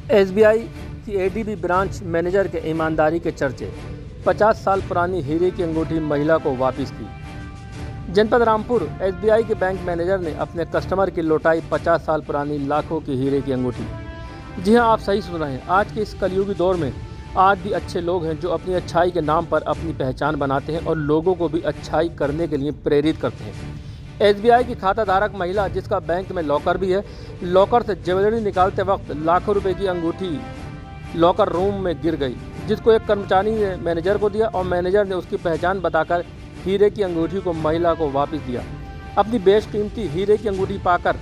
SBI की ADB branch manager के ईमानदारी के चर्चे। 50 साल पुरानी हीरे की अंगूठी महिला को वापस की। जनपद रामपुर एसबीआई के बैंक मैनेजर ने अपने कस्टमर की लौटाई 50 साल पुरानी लाखों की हीरे की अंगूठी। जी हां, आप सही सुन रहे हैं। आज के इस कलयुगी दौर में आज भी अच्छे लोग हैं जो अपनी अच्छाई के नाम पर अपनी पहचान बनाते हैं और लोगों को भी अच्छाई करने के लिए प्रेरित करते हैं। एसबीआई की खाता धारक महिला, जिसका बैंक में लॉकर भी है, लॉकर से ज्वेलरी निकालते वक्त लाखों रुपए की अंगूठी लॉकर रूम में गिर गई, जिसको एक कर्मचारी ने मैनेजर को दिया और मैनेजर ने उसकी पहचान बताकर हीरे की अंगूठी को महिला को वापस दिया। अपनी बेशकीमती हीरे की अंगूठी पाकर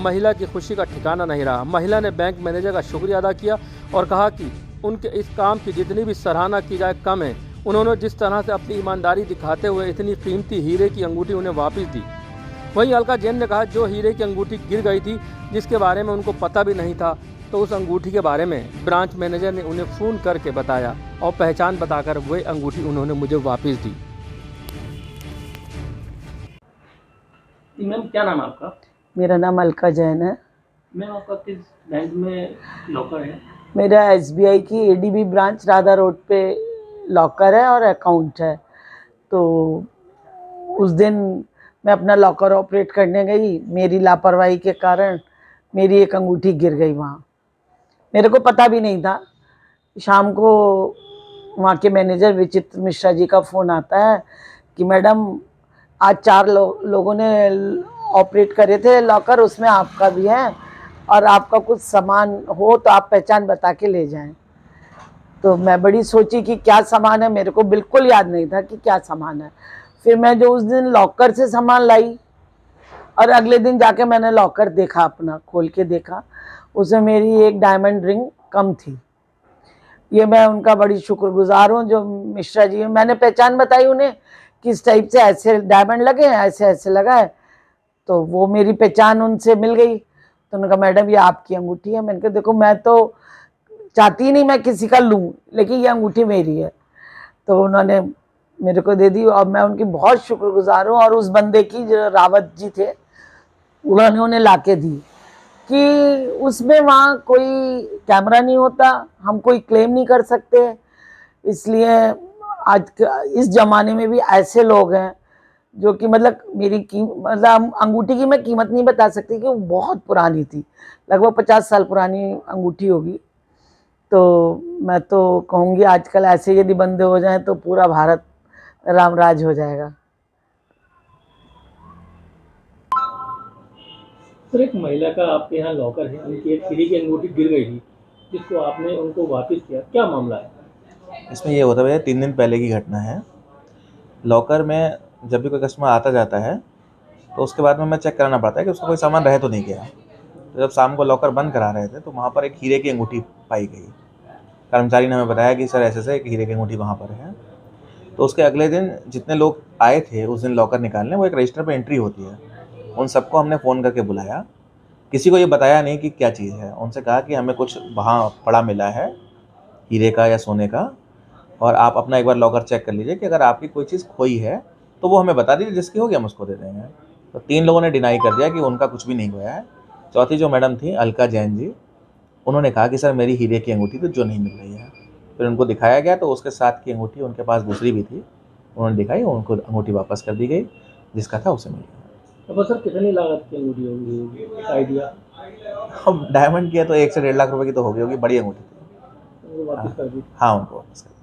महिला की खुशी का ठिकाना नहीं रहा। महिला ने बैंक मैनेजर का शुक्रिया अदा किया और कहा कि उनके इस काम की जितनी भी सराहना की जाए कम है। उन्होंने जिस तरह से अपनी ईमानदारी दिखाते हुए इतनी कीमती हीरे की अंगूठी उन्हें वापस दी। वहीं अलका जैन ने कहा, जो हीरे की अंगूठी गिर गई थी जिसके बारे में उनको पता भी नहीं था, तो उस अंगूठी के बारे में ब्रांच मैनेजर ने उन्हें फ़ोन करके बताया और पहचान बताकर वह अंगूठी उन्होंने मुझे वापस दी। मैम, क्या नाम है आपका? मेरा नाम अलका जैन है। मैम, आपका किस बैंक में लॉकर है? मेरा एसबीआई की एडीबी ब्रांच राधा रोड पे लॉकर है और अकाउंट है। तो उस दिन मैं अपना लॉकर ऑपरेट करने गई, मेरी लापरवाही के कारण मेरी एक अंगूठी गिर गई वहाँ। मेरे को पता भी नहीं था। शाम को वहाँ के मैनेजर विचित्र मिश्रा जी का फ़ोन आता है कि मैडम, आज 4 लोगों ने ऑपरेट करे थे लॉकर, उसमें आपका भी है और आपका कुछ सामान हो तो आप पहचान बता के ले जाएं। तो मैं बड़ी सोची कि क्या सामान है, मेरे को बिल्कुल याद नहीं था कि क्या सामान है। फिर मैं जो उस दिन लॉकर से सामान लाई और अगले दिन जाके मैंने लॉकर देखा, अपना खोल के देखा, उसमें मेरी एक डायमंड रिंग कम थी। ये मैं उनका बड़ी शुक्रगुजार हूँ जो मिश्रा जी हैं। मैंने पहचान बताई उन्हें किस टाइप से ऐसे डायमंड लगे हैं, ऐसे ऐसे लगा है, तो वो मेरी पहचान उनसे मिल गई। तो उन्होंने कहा, मैडम ये आपकी अंगूठी है। मैंने कहा, देखो मैं तो चाहती ही नहीं मैं किसी का लूँ, लेकिन ये अंगूठी मेरी है। तो उन्होंने मेरे को दे दी और मैं उनकी बहुत शुक्रगुजार हूँ। और उस बंदे की, जो रावत जी थे, उन्होंने उन्हें ला के दी कि उसमें वहाँ कोई कैमरा नहीं होता, हम कोई क्लेम नहीं कर सकते। इसलिए आज इस ज़माने में भी ऐसे लोग हैं जो कि मतलब मतलब अंगूठी की मैं कीमत नहीं बता सकती कि वो बहुत पुरानी थी, लगभग 50 साल पुरानी अंगूठी होगी। तो मैं तो कहूँगी आजकल ऐसे यदि बंदे हो जाएं तो पूरा भारत रामराज हो जाएगा। सर, एक महिला का आपके यहाँ लॉकर है, उनकी एक हीरे की अंगूठी गिर गई थी जिसको आपने उनको वापस किया, क्या मामला है? इसमें ये होता है, 3 दिन पहले की घटना है। लॉकर में जब भी कोई कस्टमर आता जाता है तो उसके बाद में मैं चेक कराना पड़ता है कि उसका कोई सामान रह तो नहीं गया। तो जब शाम को लॉकर बंद करा रहे थे तो वहाँ पर एक हीरे की अंगूठी पाई गई। कर्मचारी ने हमें बताया कि सर ऐसे एक हीरे की अंगूठी वहाँ पर है। तो उसके अगले दिन जितने लोग आए थे उस दिन लॉकर निकालने, वो एक रजिस्टर पर एंट्री होती है, उन सबको हमने फ़ोन करके बुलाया। किसी को ये बताया नहीं कि क्या चीज़ है। उनसे कहा कि हमें कुछ वहाँ पड़ा मिला है हीरे का या सोने का, और आप अपना एक बार लॉकर चेक कर लीजिए कि अगर आपकी कोई चीज़ खोई है तो वो हमें बता दीजिए, जिसकी होगी हम उसको दे देंगे। तो 3 लोगों ने डिनाई कर दिया कि उनका कुछ भी नहीं खोया है। चौथी जो मैडम थी अलका जैन जी, उन्होंने कहा कि सर मेरी हीरे की अंगूठी तो जो नहीं मिल रही है। फिर उनको दिखाया गया तो उसके साथ की अंगूठी उनके पास दूसरी भी थी, उन्होंने दिखाई, उनको अंगूठी वापस कर दी गई, जिसका था उसे मिल गया। तो सर, कितनी लागत की अंगूठी होगी, एक आइडिया? अब डायमंड की है तो 1 से 1.5 लाख रुपए की तो होगी, बड़ी अंगूठी थी। वो वापस कर दी? हाँ, उनको वापस कर दी।